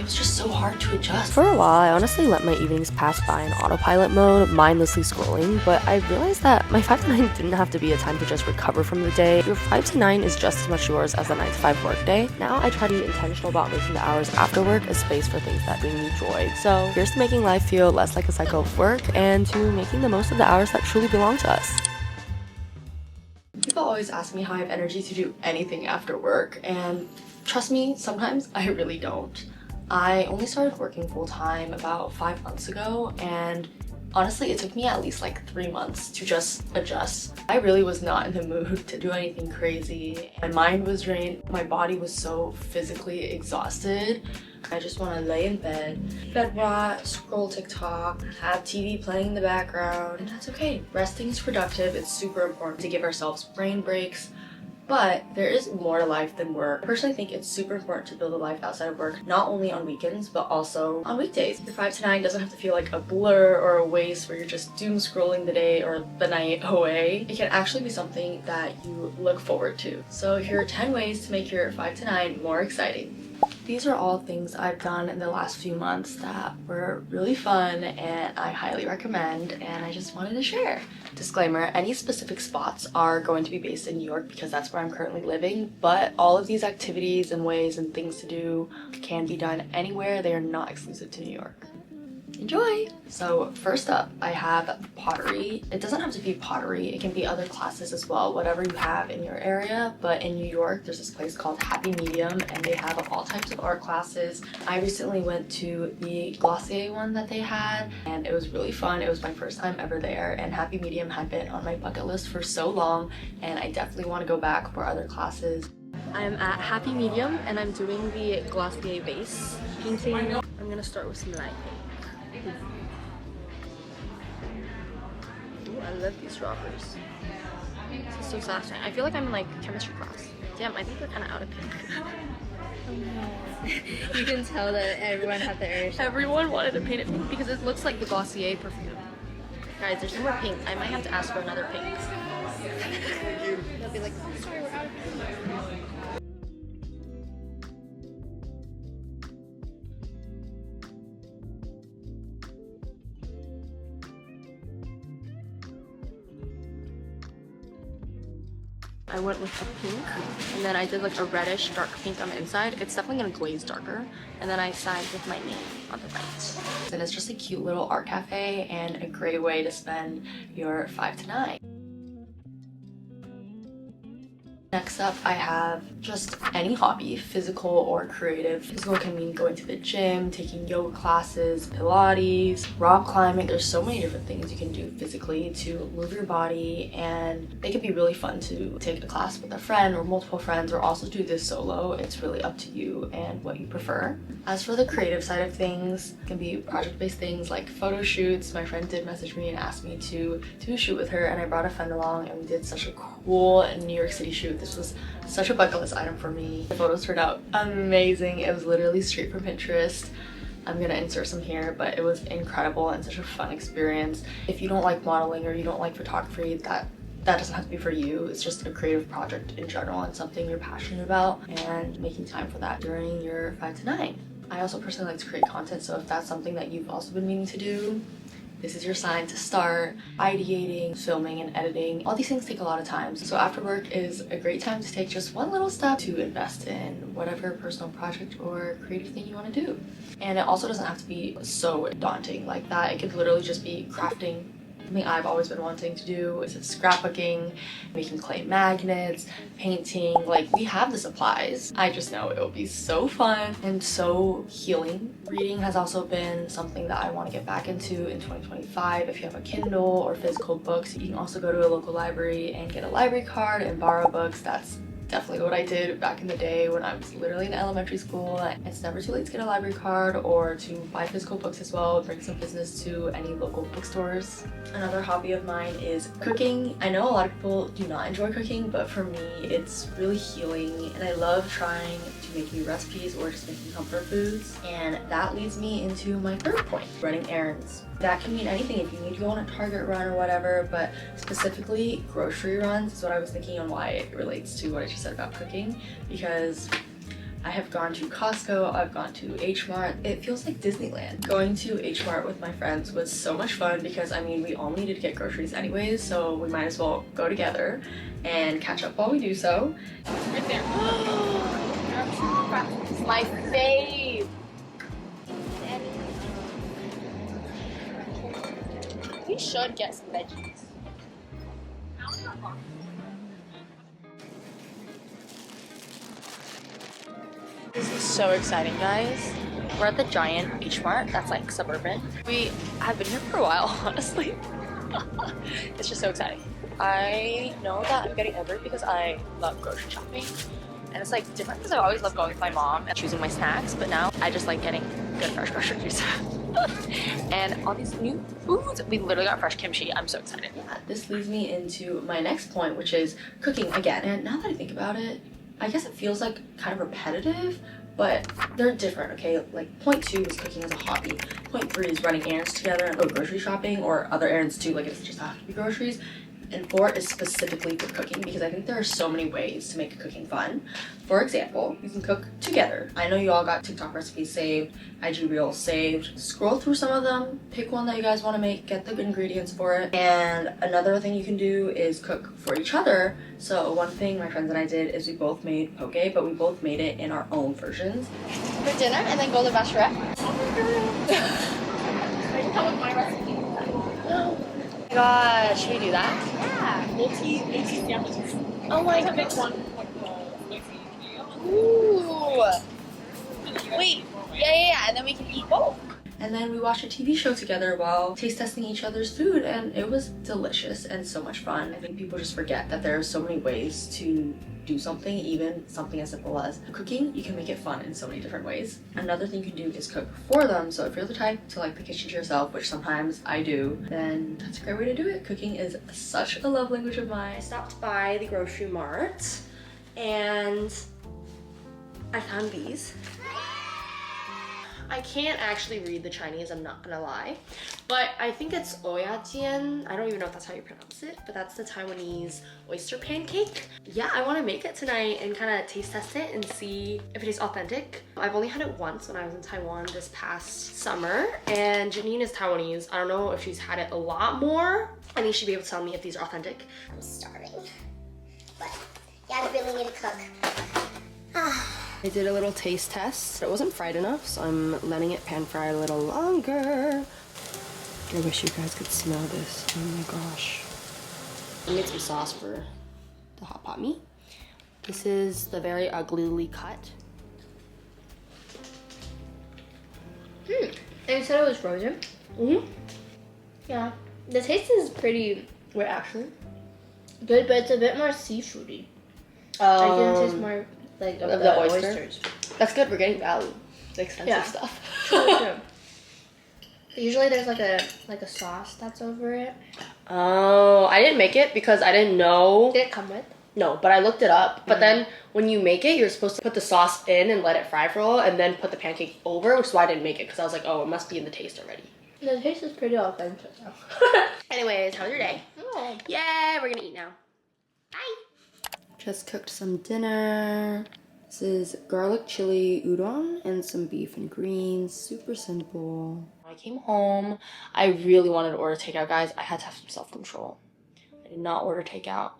was just so hard to adjust. For a while, I honestly let my evenings pass by in autopilot mode, mindlessly scrolling, but I realized that my 5 to 9 didn't have to be a time to just recover from the day. Your 5 to 9 is just as much yours as the 9 to 5 workday. Now I try to be intentional about making the hours after work a space for things that bring me joy. So here's to making life feel less like a cycle of work and to making the most of the hours that truly belong to us. People always ask me how I have energy to do anything after work, and trust me, sometimes I really don't. I only started working full-time about 5 months ago, and honestly, it took me at least like 3 months to just adjust. I really was not in the mood to do anything crazy. My mind was drained, my body was so physically exhausted. I just want to lay in bed rot, scroll TikTok, have TV playing in the background, and that's okay. Resting is productive. It's super important to give ourselves brain breaks. But there is more to life than work. I personally think it's super important to build a life outside of work, not only on weekends, but also on weekdays. Your 5 to 9 doesn't have to feel like a blur or a waste where you're just doom scrolling the day or the night away. It can actually be something that you look forward to. So here are 10 ways to make your 5 to 9 more exciting. These are all things I've done in the last few months that were really fun and I highly recommend, and I just wanted to share. Disclaimer, any specific spots are going to be based in New York because that's where I'm currently living, but all of these activities and ways and things to do can be done anywhere. They are not exclusive to New York. Enjoy! So first up, I have pottery. It doesn't have to be pottery, it can be other classes as well, whatever you have in your area. But in New York, there's this place called Happy Medium and they have all types of art classes. I recently went to the Glossier one that they had and it was really fun. It was my first time ever there, and Happy Medium had been on my bucket list for so long and I definitely want to go back for other classes. I'm at Happy Medium and I'm doing the Glossier vase painting. I'm gonna start with some light pink. Ooh, I love these droppers. This is so satisfying. I feel like I'm in like chemistry class. Damn, I think we're kind of out of pink. You can tell that everyone had the urge. Everyone wanted to paint it pink because it looks like the Glossier perfume. Guys, there's no more pink. I might have to ask for another pink. They'll be like, oh, sorry, we're out of pink. I went with a pink, and then I did like a reddish dark pink on the inside. It's definitely gonna glaze darker. And then I signed with my name on the right. And it's just a cute little art cafe and a great way to spend your 5 to 9. Next up, I have just any hobby, physical or creative. Physical can mean going to the gym, taking yoga classes, Pilates, rock climbing. There's so many different things you can do physically to move your body, and they can be really fun to take a class with a friend or multiple friends, or also do this solo. It's really up to you and what you prefer. As for the creative side of things, it can be project-based things like photo shoots. My friend did message me and asked me to do a shoot with her, and I brought a friend along and we did such a cool New York City shoot. This was such a bucket list item for me. The photos turned out amazing. It was literally straight from Pinterest. I'm gonna insert some here, but it was incredible and such a fun experience. If you don't like modeling or you don't like photography, that doesn't have to be for you. It's just a creative project in general and something you're passionate about, and making time for that during your 5 to 9. I also personally like to create content, so if that's something that you've also been meaning to do, this is your sign to start ideating, filming, and editing. All these things take a lot of time. So after work is a great time to take just one little step to invest in whatever personal project or creative thing you want to do. And it also doesn't have to be so daunting like that. It could literally just be crafting. Something I've always been wanting to do is scrapbooking, making clay magnets, painting. Like, we have the supplies. I just know it will be so fun and so healing. Reading has also been something that I want to get back into in 2025. If you have a Kindle or physical books, you can also go to a local library and get a library card and borrow books. That's definitely what I did back in the day when I was literally in elementary school. It's never too late to get a library card or to buy physical books as well, bring some business to any local bookstores. Another hobby of mine is cooking. I know a lot of people do not enjoy cooking, but for me it's really healing, and I love trying to make new recipes or just making comfort foods. And that leads me into my third point, running errands. That can mean anything if you need to go on a Target run or whatever, but specifically grocery runs is what I was thinking on why it relates to what I just said about cooking, because I have gone to Costco, I've gone to H Mart. It feels like Disneyland. Going to H Mart with my friends was so much fun because I mean we all needed to get groceries anyways, so we might as well go together and catch up while we do so. Right there. My fave. We should get some veggies. This is so exciting, guys. We're at the giant H Mart that's like suburban. We have been here for a while, honestly. It's just so exciting. I know that I'm getting over it because I love grocery shopping. And it's like different because I always love going with my mom and choosing my snacks, but now I just like getting good fresh groceries. And all these new foods, we literally got fresh kimchi. I'm so excited. Yeah, this leads me into my next point, which is cooking again. And now that I think about it, I guess it feels like kind of repetitive, but they're different, okay? Like point 2 is cooking as a hobby. Point 3 is running errands together and go grocery shopping or other errands too, like it doesn't just have to be groceries. And 4 is specifically for cooking because I think there are so many ways to make cooking fun. For example, you can cook together. I know you all got TikTok recipes saved, IG Reels saved. Scroll through some of them, pick one that you guys want to make, get the ingredients for it. And another thing you can do is cook for each other. So one thing my friends and I did is we both made poke, but we both made it in our own versions. For dinner and then go to the bachelorette. I can come with my recipe. Oh my gosh, should we do that? Yeah. Multi sandwiches. Oh my god. Pick one. Ooh. Wait. Yeah. And then we can eat both. And then we watched a TV show together while taste testing each other's food, and it was delicious and so much fun. I think people just forget that there are so many ways to do something, even something as simple as cooking. You can make it fun in so many different ways. Another thing you can do is cook for them. So if you're the type to like the kitchen to yourself, which sometimes I do, then that's a great way to do it. Cooking is such a love language of mine. I stopped by the grocery mart and I found these. I can't actually read the Chinese, I'm not gonna lie. But I think it's oyajian. I don't even know if that's how you pronounce it, but that's the Taiwanese oyster pancake. Yeah, I wanna make it tonight and kind of taste test it and see if it is authentic. I've only had it once when I was in Taiwan this past summer, and Janine is Taiwanese. I don't know if she's had it a lot more. I think she'd be able to tell me if these are authentic. I'm starving, but yeah, I really need to cook. I did a little taste test. It wasn't fried enough, so I'm letting it pan fry a little longer. I wish you guys could smell this. Oh my gosh. I made some sauce for the hot pot meat. This is the very uglily cut. And you said it was frozen? Mm-hmm. Yeah. The taste is pretty, wait, actually good, but it's a bit more seafoody. I can taste more like of the oysters. That's good. We're getting value. The expensive stuff. True. Usually there's like a sauce that's over it. Oh, I didn't make it because I didn't know. Did it come with? No, but I looked it up. But then when you make it, you're supposed to put the sauce in and let it fry for a while and then put the pancake over, which is why I didn't make it because I was like, oh, it must be in the taste already. The taste is pretty authentic. Anyways, how was your day? Oh. Yeah, we're gonna eat now. Bye. Just cooked some dinner. This is garlic chili udon and some beef and greens. Super simple. I came home. I really wanted to order takeout, guys. I had to have some self-control. I did not order takeout.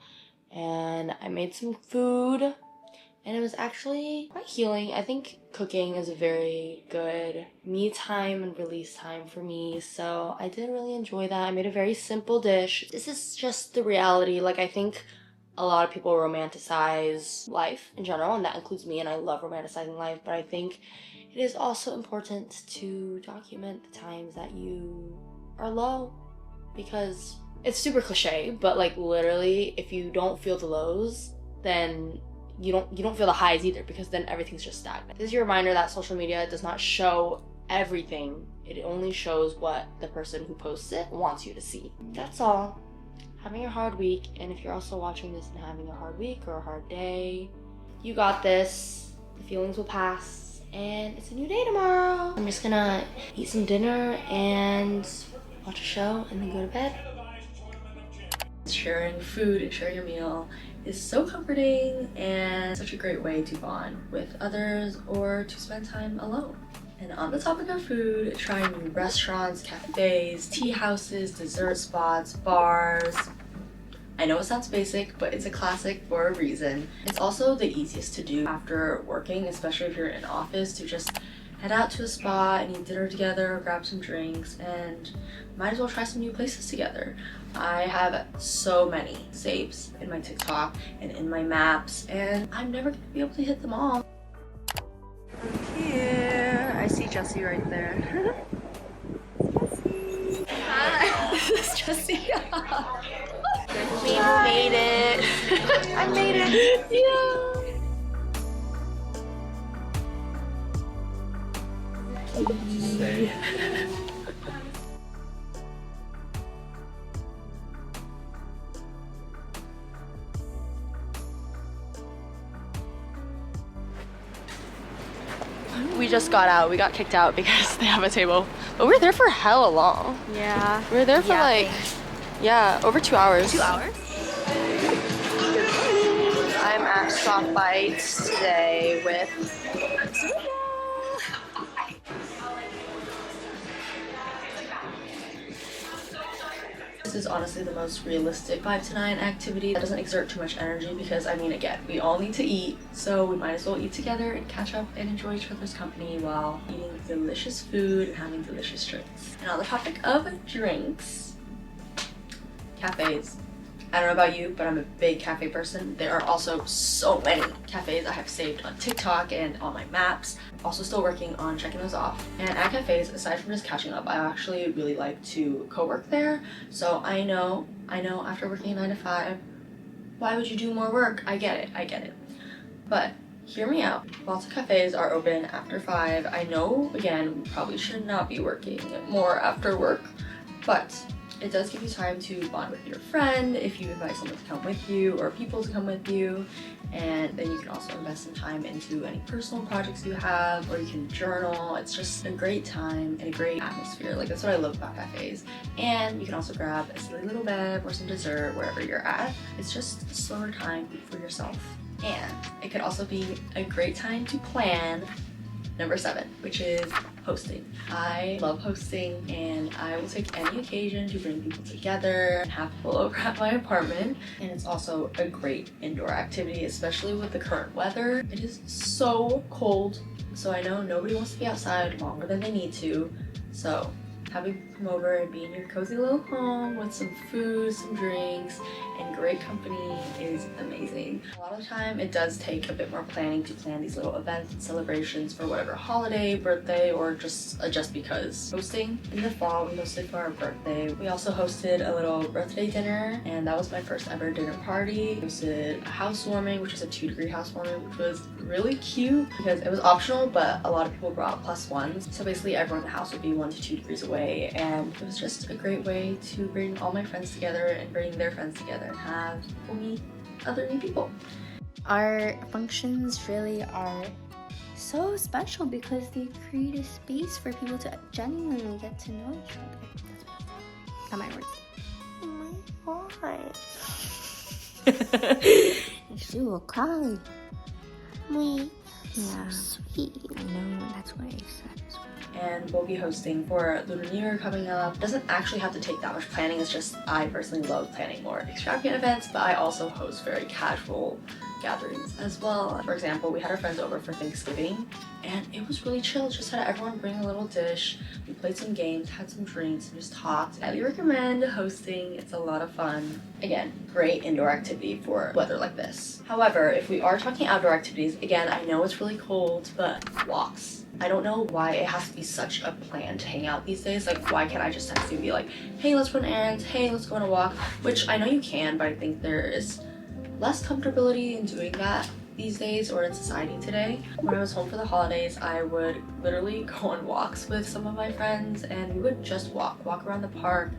And I made some food. And it was actually quite healing. I think cooking is a very good me time and release time for me. So I did really enjoy that. I made a very simple dish. This is just the reality. Like, I think a lot of people romanticize life in general, and that includes me, and I love romanticizing life, but I think it is also important to document the times that you are low, because it's super cliche, but like literally if you don't feel the lows, then you don't feel the highs either, because then everything's just stagnant. This is your reminder that social media does not show everything. It only shows what the person who posts it wants you to see. That's all. Having a hard week, and if you're also watching this and having a hard week or a hard day, you got this. The feelings will pass, and it's a new day tomorrow. I'm just gonna eat some dinner and watch a show and then go to bed. Sharing food and sharing a meal is so comforting and such a great way to bond with others or to spend time alone. And on the topic of food, trying new restaurants, cafes, tea houses, dessert spots, bars. I know it sounds basic, but it's a classic for a reason. It's also the easiest to do after working, especially if you're in office, to just head out to a spot and eat dinner together, grab some drinks, and might as well try some new places together. I have so many saves in my TikTok and in my maps, and I'm never gonna be able to hit them all. Here, I see Jessie right there. Jessie. Hi. This is Jessie. We made it. I made it. Yeah. We just got out. We got kicked out because they have a table. But we were there for hella long. Yeah. We were there for like, yeah, over 2 hours. 2 hours? I'm at Soft Bites today with This is honestly the most realistic 5 to 9 activity that doesn't exert too much energy because, I mean, again, we all need to eat, so we might as well eat together and catch up and enjoy each other's company while eating delicious food and having delicious drinks. And on the topic of drinks, cafes. I don't know about you, but I'm a big cafe person. There are also so many cafes I have saved on TikTok and on my maps. Also still working on checking those off. And at cafes, aside from just catching up, I actually really like to co-work there. So I know after working 9 to 5, why would you do more work? I get it. But hear me out. Lots of cafes are open after 5. I know, again, we probably should not be working more after work, but it does give you time to bond with your friend if you invite someone to come with you or people to come with you, and then you can also invest some time into any personal projects you have, or you can journal. It's just a great time and a great atmosphere. Like, that's what I love about cafes. And you can also grab a silly little bev or some dessert wherever you're at. It's just a slower time for yourself. And it could also be a great time to plan number 7, which is hosting. I love hosting, and I will take any occasion to bring people together and have people over at my apartment. And it's also a great indoor activity, especially with the current weather. It is so cold, so I know nobody wants to be outside longer than they need to. So having people come over and be in your cozy little home with some food, some drinks, and great company is amazing. A lot of the time it does take a bit more planning to plan these little events and celebrations for whatever holiday, birthday, or just because. Hosting in the fall, we hosted for our birthday. We also hosted a little birthday dinner, and that was my first ever dinner party. We hosted a housewarming, which was a 2-degree housewarming, which was really cute because it was optional, but a lot of people brought +1s. So basically everyone in the house would be 1 to 2 degrees away, and it was just a great way to bring all my friends together and bring their friends together and have people meet other new people. Our functions really are so special because they create a space for people to genuinely get to know each other. Not my words. Oh my god. She will cry. Me. Yeah. So sweet. I know, that's what I said as well. And we'll be hosting for Lunar New Year coming up. It doesn't actually have to take that much planning, it's just I personally love planning more extravagant events, but I also host very casual gatherings as well. For example, we had our friends over for Thanksgiving, and it was really chill. Just had everyone bring a little dish. We played some games, had some drinks, and just talked. I highly recommend hosting. It's a lot of fun. Again, great indoor activity for weather like this. However, if we are talking outdoor activities, again, I know it's really cold, but walks. I don't know why it has to be such a plan to hang out these days. Like, why can't I just text you and be like, hey, let's run errands, hey, let's go on a walk? Which I know you can, but I think there is less comfortability in doing that these days or in society today. When I was home for the holidays, I would literally go on walks with some of my friends, and we would just walk around the park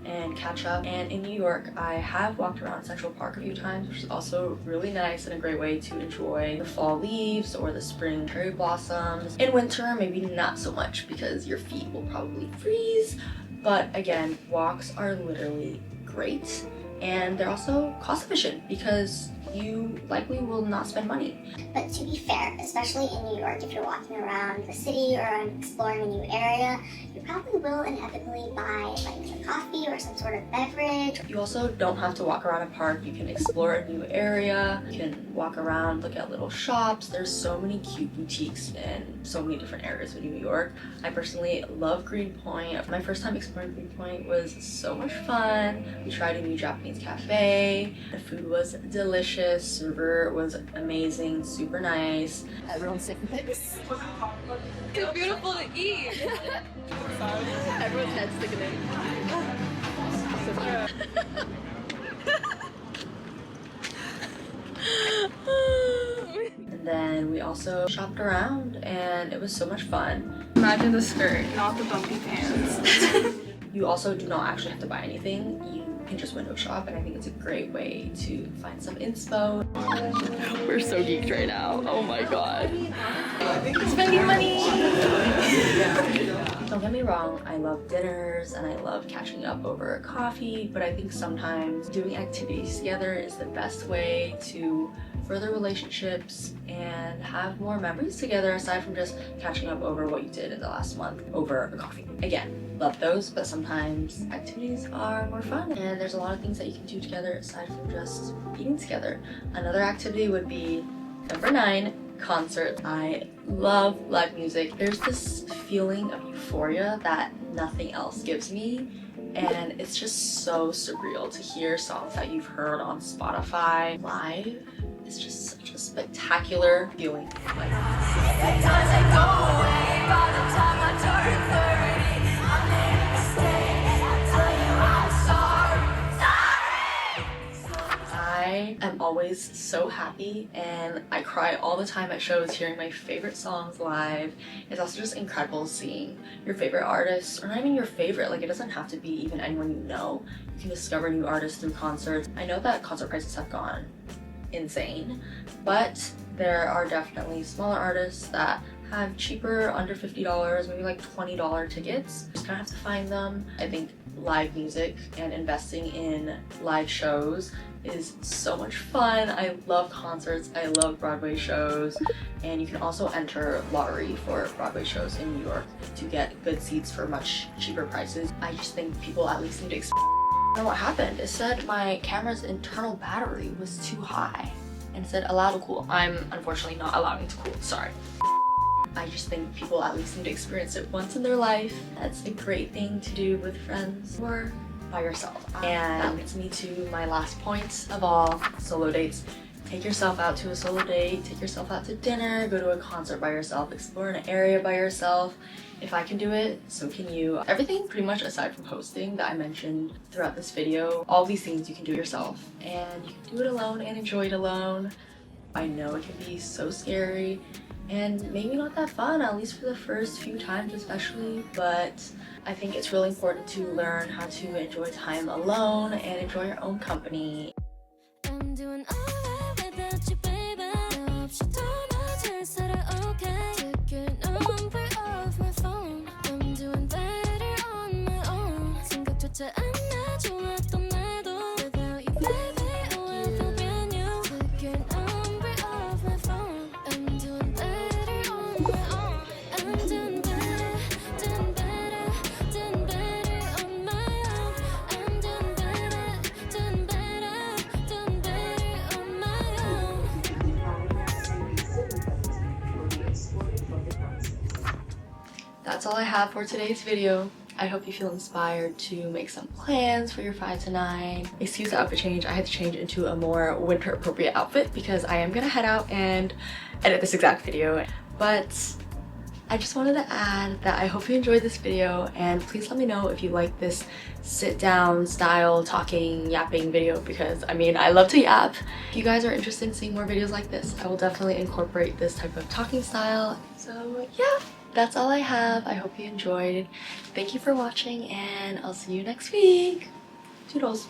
and catch up. And in New York, I have walked around Central Park a few times, which is also really nice and a great way to enjoy the fall leaves or the spring cherry blossoms. In winter, maybe not so much because your feet will probably freeze, but again, walks are literally great. and they're also cost efficient because you likely will not spend money. But to be fair, especially in New York, if you're walking around the city or exploring a new area, you probably will inevitably buy like a coffee or some sort of beverage. You also don't have to walk around a park. You can explore a new area. You can walk around, look at little shops. There's so many cute boutiques in so many different areas of New York. I personally love Greenpoint. My first time exploring Greenpoint was so much fun. We tried a new Japanese cafe. The food was delicious. Server was amazing, super nice. Everyone's taking pics. It's beautiful to eat. Everyone's head's sticking in. And then we also shopped around and it was so much fun. Imagine the skirt, not the bumpy pants. You also do not actually have to buy anything. You can just window shop, and I think it's a great way to find some inspo. We're so geeked right now. Oh my god. Spending money! Don't get me wrong, I love dinners and I love catching up over a coffee, but I think sometimes doing activities together is the best way to further relationships and have more memories together aside from just catching up over what you did in the last month over a coffee. Again, love those, but sometimes activities are more fun and there's a lot of things that you can do together aside from just eating together. Another activity would be number 9, concert. I love live music. There's this feeling of euphoria that nothing else gives me, and it's just so surreal to hear songs that you've heard on Spotify live. It's just such a spectacular feeling. I am always so happy and I cry all the time at shows hearing my favorite songs live. It's also just incredible seeing your favorite artists, or not even your favorite, like it doesn't have to be even anyone you know. You can discover new artists through concerts. I know that concert prices have gone insane, but there are definitely smaller artists that have cheaper, under $50, maybe like $20 tickets. You just kind of have to find them. I think live music and investing in live shows is so much fun. I love concerts, I love Broadway shows, and you can also enter lottery for Broadway shows in New York to get good seats for much cheaper prices. I just think people at least need to experience. I don't know what happened. It said my camera's internal battery was too high and it said allow to cool. I'm unfortunately not allowing it to cool, sorry. I just think people at least need to experience it once in their life. That's a great thing to do with friends or by yourself. And that leads me to my last point of all, solo dates. Take yourself out to a solo date, take yourself out to dinner, go to a concert by yourself, explore an area by yourself. If I can do it, so can you. Everything pretty much aside from hosting that I mentioned throughout this video, all these things you can do yourself, and you can do it alone and enjoy it alone. I know it can be so scary and maybe not that fun, at least for the first few times especially, but I think it's really important to learn how to enjoy time alone and enjoy your own company. I'm doing alright without you, baby. No option to not 살아, okay. Take your number off my phone. I'm doing better on my own. 생각조차 안 나 좋았던 날도 without you, baby. Oh, I feel brand new. Take your number off my phone. I'm doing better on my own. I'm doing better, doing better, doing better on my own. I'm doing better, doing better, doing better on my own. That's all I have for today's video. I hope you feel inspired to make some plans for your 5 to 9. Excuse the outfit change, I had to change into a more winter appropriate outfit because I am gonna head out and edit this exact video. But I just wanted to add that I hope you enjoyed this video, and please let me know if you like this sit down style talking yapping video, because I mean I love to yap. If you guys are interested in seeing more videos like this, I will definitely incorporate this type of talking style. So yeah, that's all I have. I hope you enjoyed. Thank you for watching and I'll see you next week. Toodles.